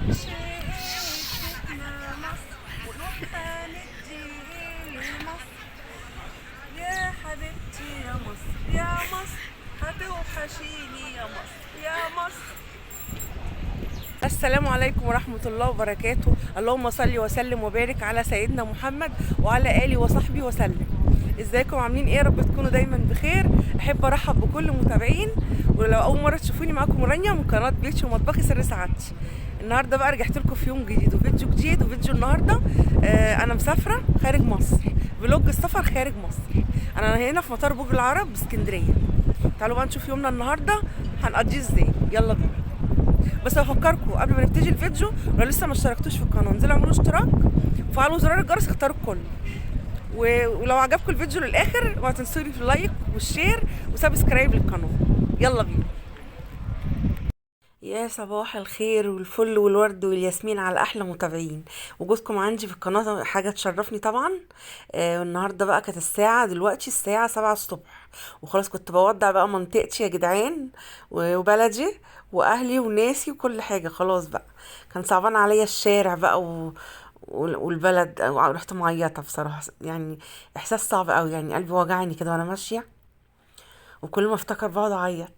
شهيتنا مصر ونوحة ندي لمصر. يا حبيبتي يا مصر يا مصر، هتوحشيني يا مصر يا مصر. السلام عليكم ورحمة الله وبركاته. اللهم صل وسلم وبارك على سيدنا محمد وعلى آله وصحبه وسلم. ازيكم عاملين ايه؟ يا رب تكونوا دايما بخير. احب ارحب بكل متابعين، ولو اول مرة تشوفوني معاكم رانيا من قناة بيتي ومطبخي سر سعادتي. النهارده بقى رجعت لكم في يوم جديد وفيديو جديد. وفيديو النهارده انا مسافرة خارج مصر، فلوج السفر خارج مصر. انا هنا في مطار برج العرب باسكندرية. تعالوا بقى نشوف يومنا النهارده هنقضيه ازاي. يلا بينا. بس افكركم قبل ما نبتدي الفيديو، لو لسه ما اشتركتوش في القناه انزلوا اعملوا اشتراك وفعلوا زرار الجرس اختاروا الكل. ولو عجبكم الفيديو للاخر ما تنسوني في اللايك والشير وسبسكرايب للقناه. يلا بينا. يا صباح الخير والفل والورد والياسمين على احلى متابعين. وجودكم عندي في القناه حاجه تشرفني طبعا. والنهارده بقى كانت دلوقتي الساعه 7 الصبح، وخلاص كنت بودع بقى منطقتي يا جدعان، وبلدي واهلي وناسي وكل حاجه. خلاص بقى كان صعبان عليا الشارع بقى والبلد. رحت معيطه بصراحه، يعني احساس صعب قوي، يعني قلبي وجعني كده وانا ماشيه، وكل ما افتكر بقعد اعيط.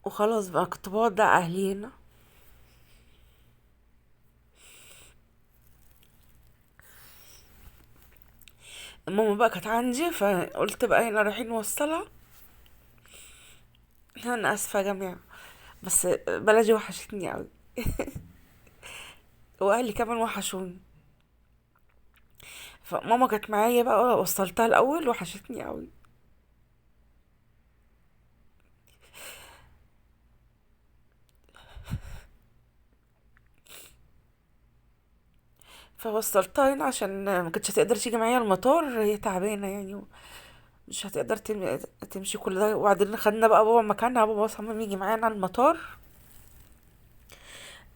وخلاص بقى كنت بودع اهلي هنا. ماما بقى كانت عندي، فقلت بقى هنا رايحين نوصلها. انا اسفه يا جماعه، بس بلدي وحشتني قوي. واهلي كمان وحشوني. فماما كانت معايا بقى، وصلتها الاول، وحشتني قوي. فوصلتها هنا عشان ما كانتش هتقدر تيجي معايا المطار، هي تعبانه يعني، مش هتقدر تمشي كل ده. وبعدين خدنا بقى بابا مكانها، بابا صمم يجي معانا المطار،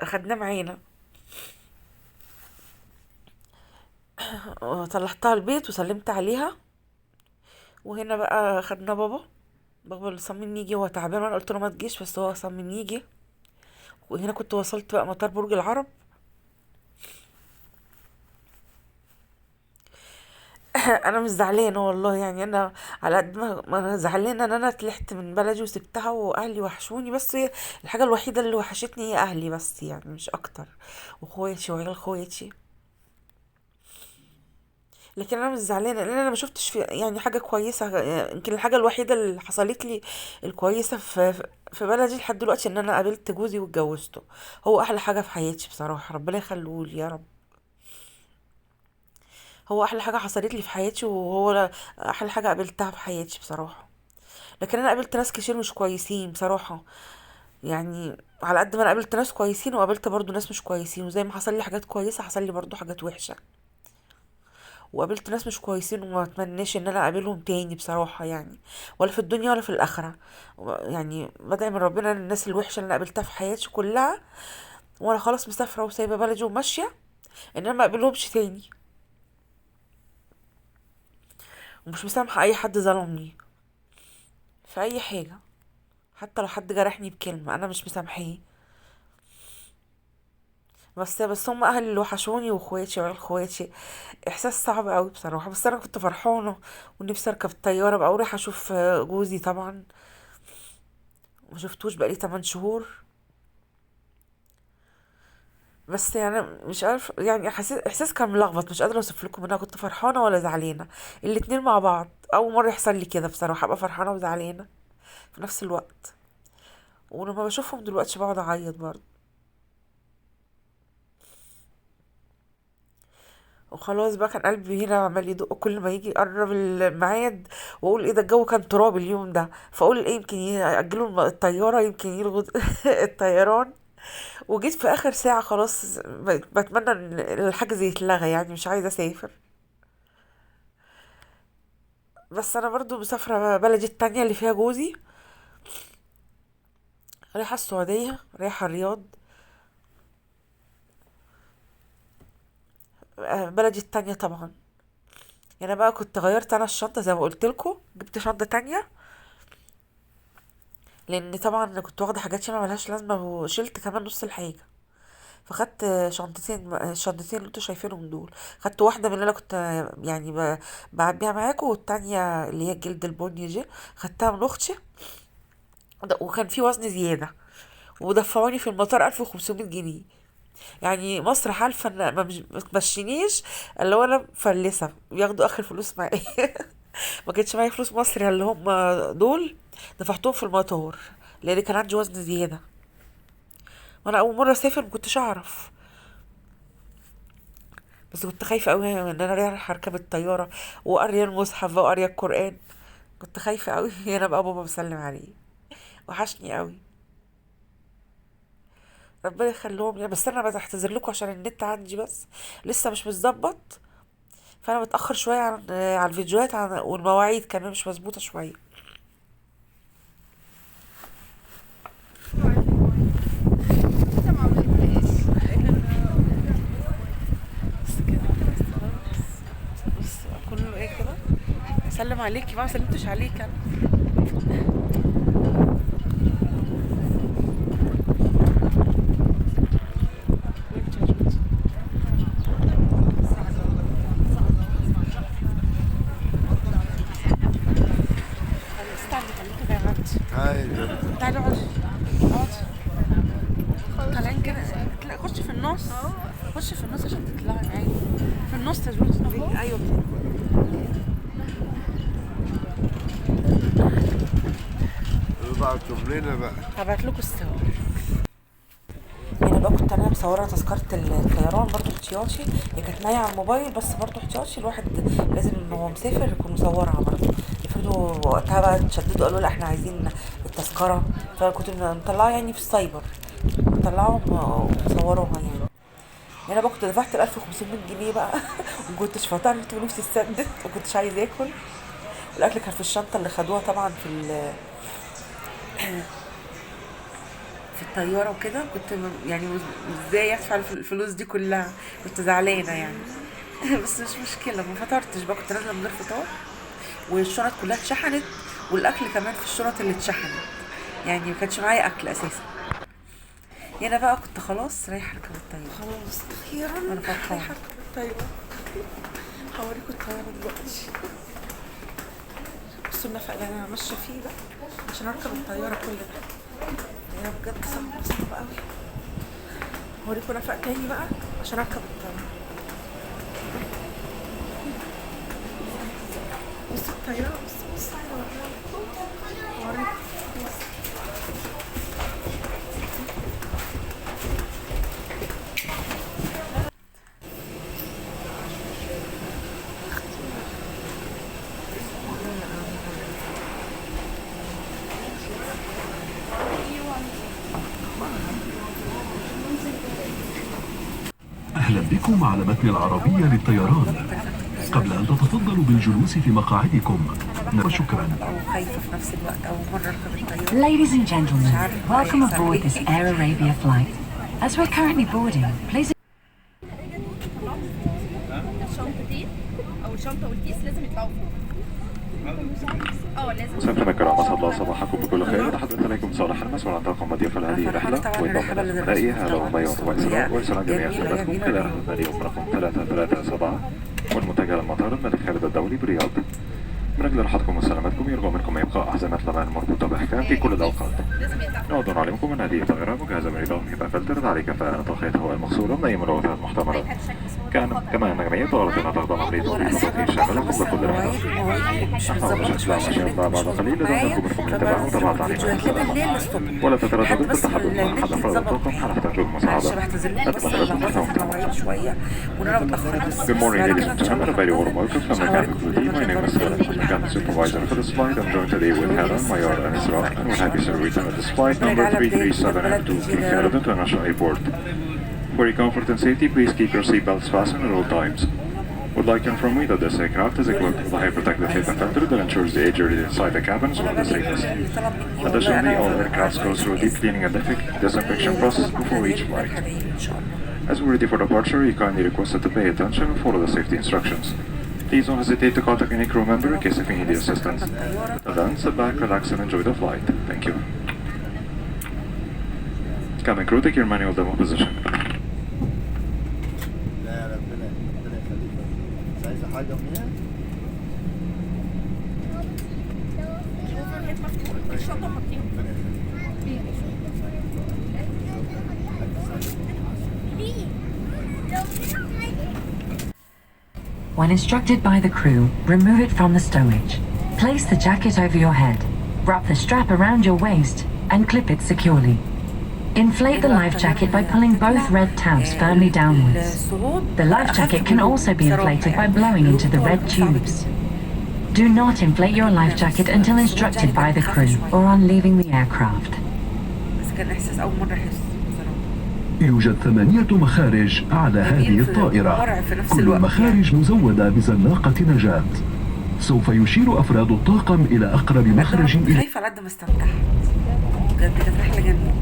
خدناه معانا. طلعتها البيت وسلمت عليها، وهنا بقى خدنا بابا اللي صمم يجي، هو تعبان وانا قلت له ما تجيش، بس هو صمم يجي. وهنا كنت وصلت بقى مطار برج العرب. انا مش زعلانه والله، يعني انا على قد ما انا زعلانه ان انا طلعت من بلدي وسبتها واهلي وحشوني، بس هي الحاجه الوحيده اللي وحشتني هي اهلي بس، يعني مش اكتر، واخواتي وعيال اخواتي. لكن انا مش زعلانه لان انا ما شفتش في يعني حاجه كويسه. يمكن الحاجه الوحيده اللي حصلت لي الكويسه في بلدي لحد دلوقتي ان انا قابلت جوزي واتجوزته. هو احلى حاجه في حياتي بصراحه، ربنا يخليه لي يا رب. هو احلى حاجه حصلت لي في حياتي، وهو احلى حاجه قابلتها في حياتي بصراحه. لكن انا قابلت ناس كتير مش كويسين بصراحه، يعني على قد ما انا قابلت ناس كويسين وقابلت برضو ناس مش كويسين، وزي ما حصل لي حاجات كويسه حصل لي برضو حاجات وحشه. وقابلت ناس مش كويسين وما اتمناش ان انا اقابلهم تاني بصراحه، يعني ولا في الدنيا ولا في الاخره. يعني بدعي من ربنا ان الناس الوحشه اللي انا قابلتها في حياتي كلها، وانا خلاص مسافره وسايبه بلدي وماشيه، ان انا ما اقابلهمش تاني. ومش مسامحه اي حد ظلمني في اي حاجه، حتى لو حد جرحني بكلمة انا مش مسامحاه. بس هم اهلي اللي وحشوني، واخواتي وعيال اخواتي. احساس صعب قوي بصراحة، بس انا كنت فرحانة ونفسي اركب الطيارة بقى ورايحة اشوف جوزي طبعا. ما شفتوش بقالي 8 شهور. بس يعني مش عارف، يعني احساس كان ملخبط، مش قادرة اوصف لكم ان انا كنت فرحانة ولا زعلانة. الاتنين مع بعض. اول مرة يحصل لي كده بصراحة، ابقى فرحانة وزعلانة في نفس الوقت. ولما بشوفهم دلوقتي بقعد اعيط برضه. وخلاص بقى كان قلبي هنا عمال يدق كل ما يجي يقرب الميعاد، واقول ايه ده، الجو كان تراب اليوم ده، فاقول ايه يمكن يأجلوا الطيارة، يمكن يلغوا الطيران. وجيت في اخر ساعة خلاص بتمنى ان الحجز يتلغى، يعني مش عايزة اسافر. بس انا برضو مسافرة بلدي التانية اللي فيها جوزي، رايحة السعودية، رايحة الرياض. بلدي التانية طبعا. يعني بقى كنت غيرت انا الشنطة زي ما قلت لكم، جبت شنطة تانية. لان طبعا انا كنت واخده حاجات شبه ملهاش لازمه وشلت كمان نص الحاجه. فخدت شنطتين، الشنطتين اللي انتوا شايفينهم دول. خدت واحده من اللي انا كنت يعني بعبيها معاكم، والتانية اللي هي الجلد البني دي خدتها من اختي. وكان في وزن زياده، ودفعوني في المطار 1500 جنيه. يعني مصر حالفه ان ما تمشينيش، اللي هو انا مفلسه بياخدوا اخر فلوس معايا. ما كانش معايا فلوس مصري اللي هم دول، دفعتهم في المطار لان كان عندي وزن زياده. وانا اول مره اسافر ما كنتش اعرف، بس كنت خايفه قوي ان انا رايحه اركب الطياره وقاريه المصحف بقى وقاريه القران. كنت خايفه قوي. انا بقى بابا بسلم عليه، وحشني قوي. ربنا يخليهم لي. بس انا بعتذر لكم عشان النت عندي بس لسه مش متظبط، فانا متاخر شويه عن الفيديوهات، والمواعيد كمان مش مظبوطه شويه. بس كده، بص كله ايه كده. اسلم عليكي بقى، ما سلمتش عليك انا. وانت يا جوزي. استني خليكي جاي عندي. هاي تعالي اقعدي، اقعدي. طالعين كده. لا خشي في النص، خشي في النص عشان تطلعي معايا في النص يا جوزي. ايوه كده. بعتم لنا بقى. هبعت لكم الصور. يعني بقى كنت انا مصوره تذكره الطيران برضو احتياطي، هي كانت معايا على الموبايل بس برضو احتياطي. الواحد لازم ان هو مسافر يكون مصورها برضو. افرضوا وقتها بقى اتشددوا قالوا لا احنا عايزين التذكره، فكنت مطلعه يعني في السايبر، مطلعهم ومصوروها يعني. يعني انا بقى كنت دفعت 1500 جنيه بقى. ومكنتش فطرت ونفسي اتسدت ومكنتش عايزه اكل. والاكل كان في الشنطه اللي خدوها طبعا في الطياره وكده. كنت يعني ازاي ادفع الفلوس دي كلها، كنت زعلانه يعني. بس مش مشكله، ما فطرتش بقى، كنت نازله من غير فطار. والشنط كلها اتشحنت، والاكل كمان في الشنط اللي اتشحنت، يعني ما كانش معايا اكل اساسا. هنا بقى كنت خلاص رايحه اركب الطياره. خلاص اخيرا وانا فرحانه. رايحه اركب الطياره. هوريكم الطياره دلوقتي. بصوا النفق اللي انا ماشيه فيه ده عشان اركب الطياره كل ده. هي بجد صعبه قوي. هوريكم نفق تاني بقى عشان اركب الطياره. بصوا الطياره، بصوا هوريكم. أهلا بكم على متن العربية للطيران. قبل أن تتفضلوا بالجلوس في مقاعدكم وشكرا. او خايفه في نفس الوقت اول مره اركب الطياره. Ladies and gentlemen, welcome aboard this Air Arabia flight. As we're currently boarding, please الشنطتين او الشنطه والكيس لازم يطلعوا فوق. لازم. مسافرنا الكرام، اسعد الله صباحكم بكل خير. نتحدث اليكم صالح المسؤول عن طاقم مضيف هذه الرحله ويضم الابنائي هذا ما يوم وإسراء وإرسال جميع سادتكم خلال هذا اليوم رقم 337 والمتجه للمطار الملك خالد الدولي برياض. من أجل راحتكم وسلامتكم يرجى منكم إبقاء أحزمة الأمان المربوطة بإحكام في كل الأوقات. نود نعلمكم أن هذه الطائرة مجهزة بنظام هيبا فلتر على كفاءة طاقية الهواء المغسولة من أي ملوثات محتملة. كما أن جميع طائراتنا تخضع عملية تطبيق شاملة قبل كل رحلة. نحن وجدت لها أشياء بعد قليل لنرجو منكم الاتباع ومتابعة تعليمات ولا تترددوا بالتحدث مع أحد أفراد الطاقم حال احتاجوا المساعدة. Good morning, ladies and gentlemen. A very warm welcome from Mechanical Team. My name is Mechanical Supervisor for this flight. I'm joined today with Hannah, Mayor, and Isra, and we're happy to return at this flight number 337 to King Khalid International Airport. For your comfort and safety, please keep your seatbelts fastened at all times. Would like to inform you that this aircraft is equipped with a high protective HEPA filter that ensures the air inside the cabin is one of the safest. Additionally, all aircrafts go through a deep cleaning and disinfection process before each flight. As we're ready for departure, you kindly requested to pay attention and follow the safety instructions. Please don't hesitate to contact any crew member in case if you need the assistance. Until then, sit back, relax, and enjoy the flight. Thank you. Cabin crew, take your manual demo position. لا ربنا يخليك. مش عايزة حاجة منها؟ الاوفر هيد مفتوح الشنطه حاطينها. When instructed by the crew, remove it from the stowage. Place the jacket over your head, wrap the strap around your waist, and clip it securely. Inflate the life jacket by pulling both red tabs firmly downwards. The life jacket can also be inflated by blowing into the red tubes. Do not inflate your life jacket until instructed by the crew or on leaving the aircraft. بس كان إحساس أول مرة أحس بصراحة. يوجد 8 مخارج على هذه الطائرة، كل المخارج مزودة بزلاقة نجاة. سوف يشير أفراد الطاقم إلى أقرب مخرج كنت خايفة على قد ما استمتعت. بجد كانت رحلة جميلة.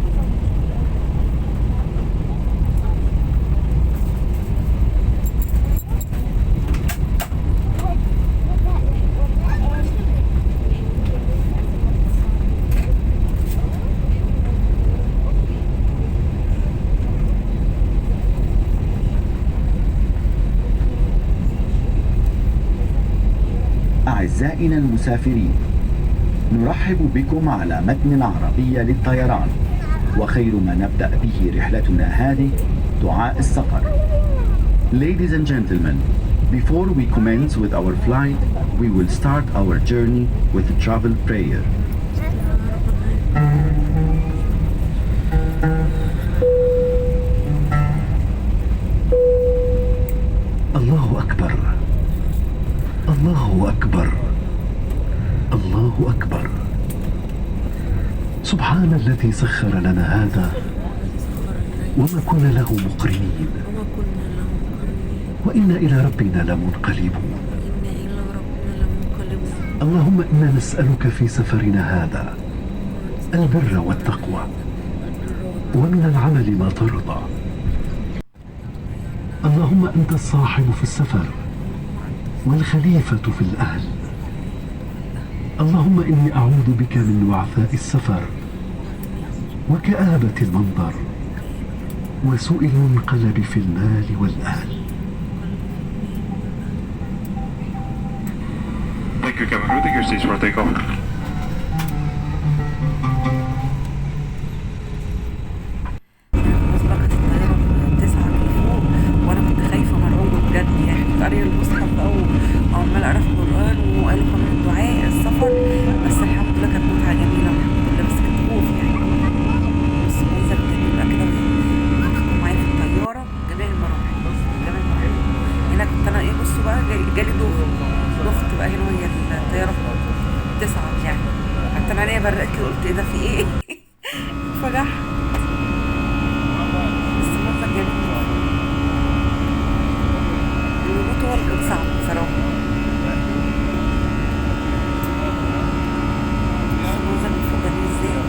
أعزائنا المسافرين، نرحب بكم على متن العربية للطيران، وخير ما نبدأ به رحلتنا هذه دعاء السفر. Ladies and gentlemen, before we commence with our flight, we will start our journey with a travel prayer. الله أكبر، الله أكبر، الله أكبر. سبحان الذي سخر لنا هذا وما كنا له مقرنين وإنا إلى ربنا لمنقلبون. اللهم إنا نسألك في سفرنا هذا البر والتقوى ومن العمل ما ترضى. اللهم أنت الصاحب في السفر والخليفة في الأهل. اللهم إني أعوذ بك من وعثاء السفر وكآبة المنظر وسوء المنقلب في المال والأهل. Thank you, cabin crew. Take your seats for takeoff. مسبقة الطيارة 9 من فوق، وأنا كنت خايفة مرعوبة بجد. يعني كنت قارية المصحف بقى وعمالة أقرا في القرآن، وقالوا كمان دعاء السفر. بس الحمد لله كانت متعة جميلة والحمد لله، بس كنت خوف يعني. بس منظر جميل بقى كده وياخدوا معايا في الطيارة جميع المراحل. بص جميع المراحل. هنا كنت أنا بصوا بقى جالي ضغط بقى هنا، وهي الطيارة 9 يعني. حتى أنا عينيا برقت كده، قلت إيه ده في إيه؟ اتفجعت. بس منظر جميل. الهبوط هو اللي كان صعب بصراحة. المنظر من فوق جميل ازاي.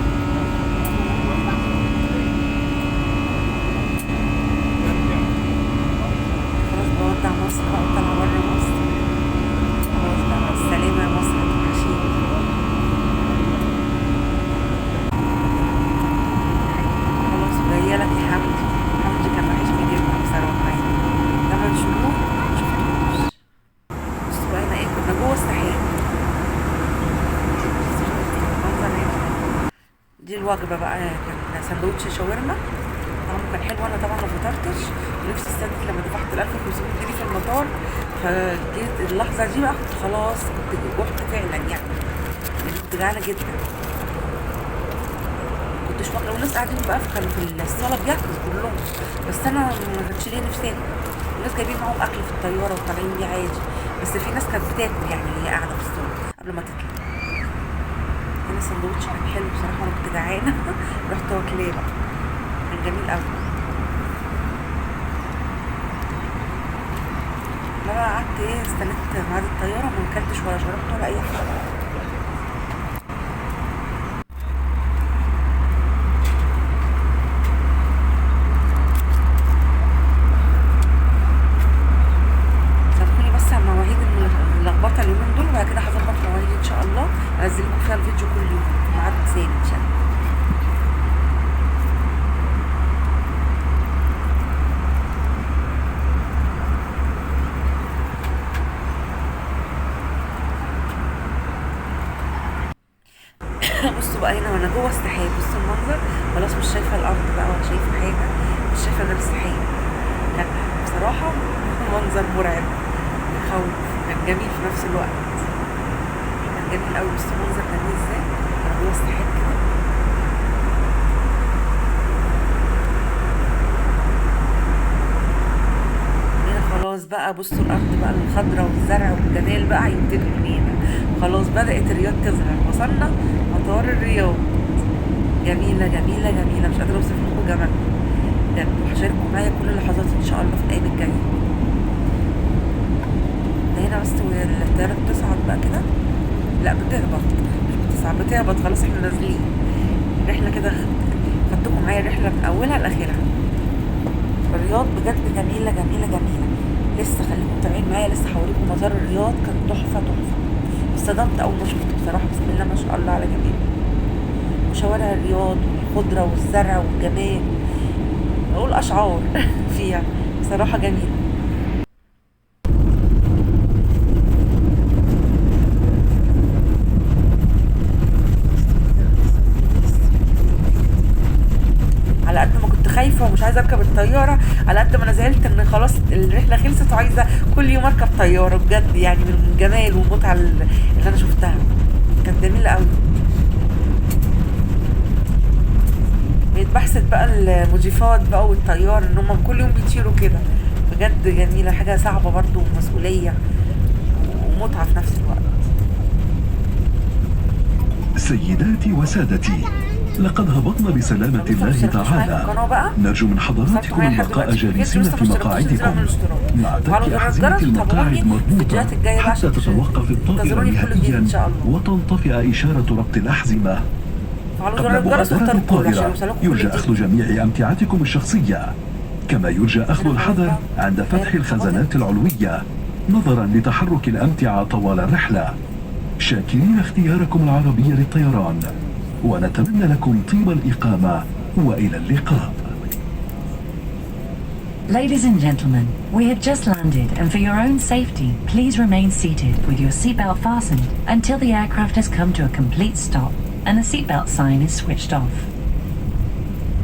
خلاص بودع مصر بقى وطلع برا مصر. خلاص بقى مع السلامة يا مصر، هتوحشيني. خلاص وجاية لك يا حمدي. حمدي كان وحشني جدا بصراحة يعني. 8 شهور مشفتوش. بصوا بقى هنا كنا جوه السحاب. منظر دي الوجبة بقى. كان سندوتش شاورما طعمه كان حلو. انا طبعا ما فطرتش، نفسي استنت لما دفعت 1500 جنيه في المطار. فجيت اللحظة دي بقى كنت خلاص، كنت جوعت فعلا يعني. كنت جعانة جدا، كنتش واكلة. والناس قاعدين بقى كانوا في الصالة بياكلوا كلهم، بس انا ما كانتش ليا نفسي اكل. الناس جايبين معاهم اكل في الطيارة وطالعين بيه عادي، بس في ناس كانت بتاكل يعني هي قاعدة في الصالة قبل ما تطلع. انا السندوتش كان حلو بصراحة وانا كنت جعانة. رحت واكلاه بقى، كان جميل قوي. انا بقى قعدت استنيت ميعاد الطيارة، ما اكلتش ولا شربت ولا اي حاجة. سامحوني بس على المواعيد اللخبطة اليومين دول، وبعد كده هظبط مواعيد ان شاء الله انزل لكم فيها الفيديو كل يوم في ميعاد ثاني ان شاء الله. بصوا بقى هنا وانا جوه السحاب، بصوا المنظر، خلاص مش شايفه الارض بقى ولا شايفه حاجه، مش شايفه غير السحاب. كان بصراحه منظر مرعب يخوف، كان جميل في نفس الوقت، كان جميل قوي. بصوا المنظر جميل ازاي انا جوه السحاب كده. هنا خلاص بقى بصوا الارض بقى الخضراء والزرع والجمال بقى هيبتدوا من هنا، خلاص بدأت الرياض تظهر، وصلنا مطار الرياض. جميلة جميلة جميلة، مش قادرة اوصف لكم جمالها بجد، وهشارككم معايا كل اللحظات ان شاء الله في الايام الجاية. ده هنا بس والطيارة بتصعد بقى كده، لا بتهبط، مش بتصعد، بتهبط، خلاص احنا نازلين. الرحلة كده خدتكم معايا الرحلة من اولها لاخرها. الرياض بجد جميلة جميلة جميلة. لسه خليكم متابعين معايا، لسه هوريكم مزار الرياض، كان تحفة تحفة. اتصدمت اول ما شفته بصراحة، بسم الله ما شاء الله على جميله، وشوارع الرياض والخضرة والزرع والجمال، اقول اشعار فيها بصراحة جميلة. على قد ما كنت خايفة ومش عايزة اركب الطيارة، على قد ما انا زعلت ان خلاص الرحلة خلصت وعايزة كل يوم اركب طيارة بجد، يعني من الجمال والمتعة اللي انا شفتها، كانت جميلة قوي. بيتبحثت بقى المضيفات بقى والطيار ان هم كل يوم بيطيروا كده، بجد جميلة، حاجة صعبة برضو ومسؤولية ومتعة في نفس الوقت. سيداتي وسادتي، لقد هبطنا بسلامة الله تعالى. نرجو من حضراتكم البقاء جالسين في مقاعدكم مع ترك أحزمة المقاعد مربوطة حتى تتوقف الطائرة نهائيا وتنطفئ إشارة ربط الأحزمة. قبل مغادرة الطائرة يرجى أخذ جميع أمتعتكم الشخصية، كما يرجى أخذ الحذر عند فتح الخزانات العلوية نظرا لتحرك الأمتعة طوال الرحلة. شاكرين اختياركم العربية للطيران، ونتمنى لكم طيب الإقامة وإلى اللقاء. Ladies and gentlemen, we have just landed, and for your own safety, please remain seated with your seatbelt fastened until the aircraft has come to a complete stop and the seatbelt sign is switched off.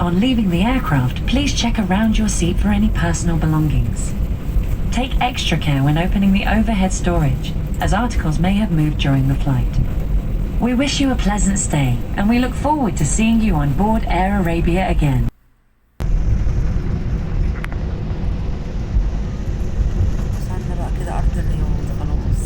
On leaving the aircraft, please check around your seat for any personal belongings. Take extra care when opening the overhead storage, as articles may have moved during the flight. We wish you a pleasant stay, and we look forward to seeing you on board Air Arabia again. وصلنا بقى كده أرض الرياض خلاص.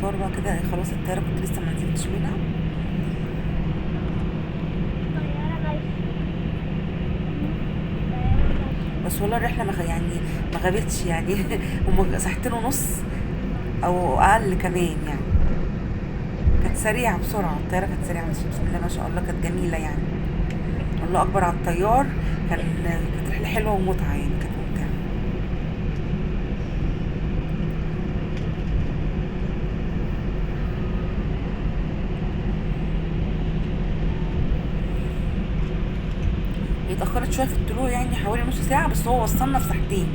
المطار بقى كده خلاص، الطيارة كنت لسه ما نزلتش منها. بس والله الرحلة يعني ما غابتش يعني هم ساعتين ونص او اقل كمان يعني، كانت سريعة بسرعة، الطيارة كانت سريعة بسم الله ما شاء الله، كانت جميلة يعني، الله اكبر على الطيار. كانت رحلة حلوة ومتعة يعني، كانت ممتعة. اتأخرت شوية في الطلوع يعني حوالي نص ساعة، بس هو وصلنا في ساعتين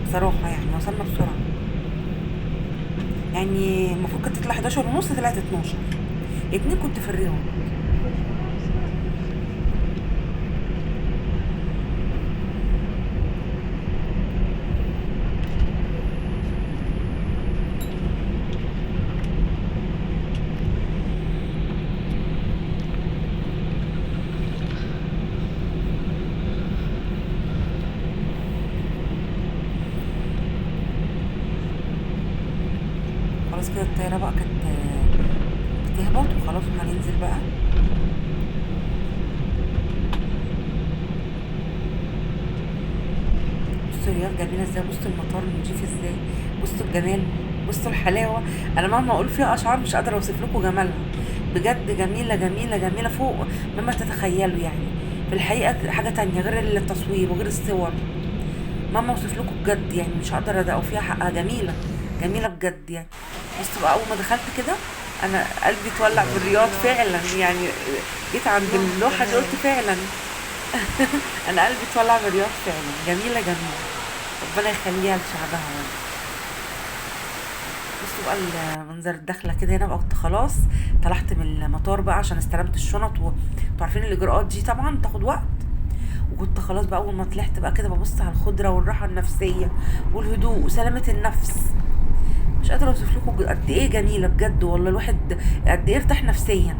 بصراحة، يعني وصلنا بسرعة، يعني المفروض كانت تطلع 11 ونص، طلعت 12، 2 كنت في الرياض. خلاص كده الطيارة بقى كانت بتهبط وخلاص، وهننزل بقى. بصوا الرياض جميلة ازاي، بصوا المطار نضيف ازاي، بصوا الجمال، بصوا الحلاوة. انا مهما اقول فيها اشعار مش قادرة اوصف لكم جمالها، بجد جميلة جميلة جميلة فوق مما تتخيلوا يعني. في الحقيقة حاجة تانية غير التصوير وغير الصور، مهما اوصف لكم بجد يعني مش هقدر ادقوا فيها حقها، جميلة جميله بجد يعني. بص بقى اول ما دخلت كده انا قلبي اتولع بالرياض فعلا يعني. جيت عند اللوحه دي قلت فعلا انا قلبي اتولع بالرياض فعلا. جميله جميله، ربنا يخليها لشعبها يعني. بصوا بقى المنظر الداخله كده هنا بقى. كنت خلاص طلعت من المطار بقى عشان استلمت الشنط انتوا عارفين الاجراءات دي طبعا بتاخد وقت. وكنت خلاص بقى اول ما طلعت بقى كده ببص على الخضره والراحه النفسيه والهدوء وسلامه النفس. مش قادره اوصف لكم قد ايه جميله بجد والله. الواحد قد ايه ارتاح نفسيا.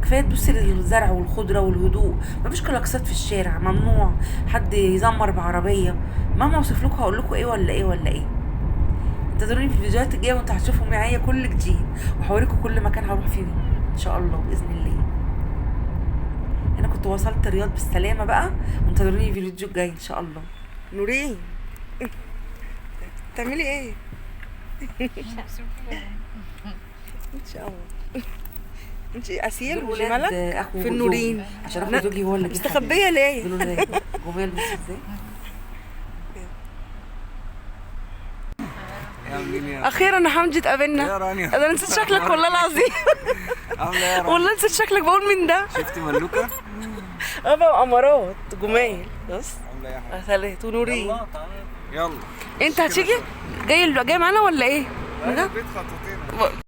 كفايه تبصي للزرع والخضره والهدوء. مفيش كلاكسات في الشارع، ممنوع حد يزمر بعربيه. مهما اوصف لكم هقول لكم ايه ولا ايه ولا ايه. انتظروني في الفيديوهات الجايه وانتوا هتشوفوا معايا كل جديد وهوريكم كل مكان هروح فيه ان شاء الله باذن الله. انا كنت وصلت الرياض بالسلامه بقى، وانتظروني في الفيديو الجاي ان شاء الله. نورين بتعملي ايه؟ ان شاء الله. انت اسيل وجمالك في النورين عشان اخو زوجي هو اللي مستخبيه ليه؟ جمال بص ازاي. اخيرا يا حمدي اتقابلنا. يا رانيا انا نسيت شكلك والله العظيم. عامله ايه يا رانيا؟ والله نسيت شكلك، بقول مين ده؟ شفتي ملوكه؟ ابا امارات جمال. بص عامله ايه يا حبيبي؟ سلامت ونورين. يلا انت هتيجي جاي معانا ولا ايه؟ البيت خطوتين.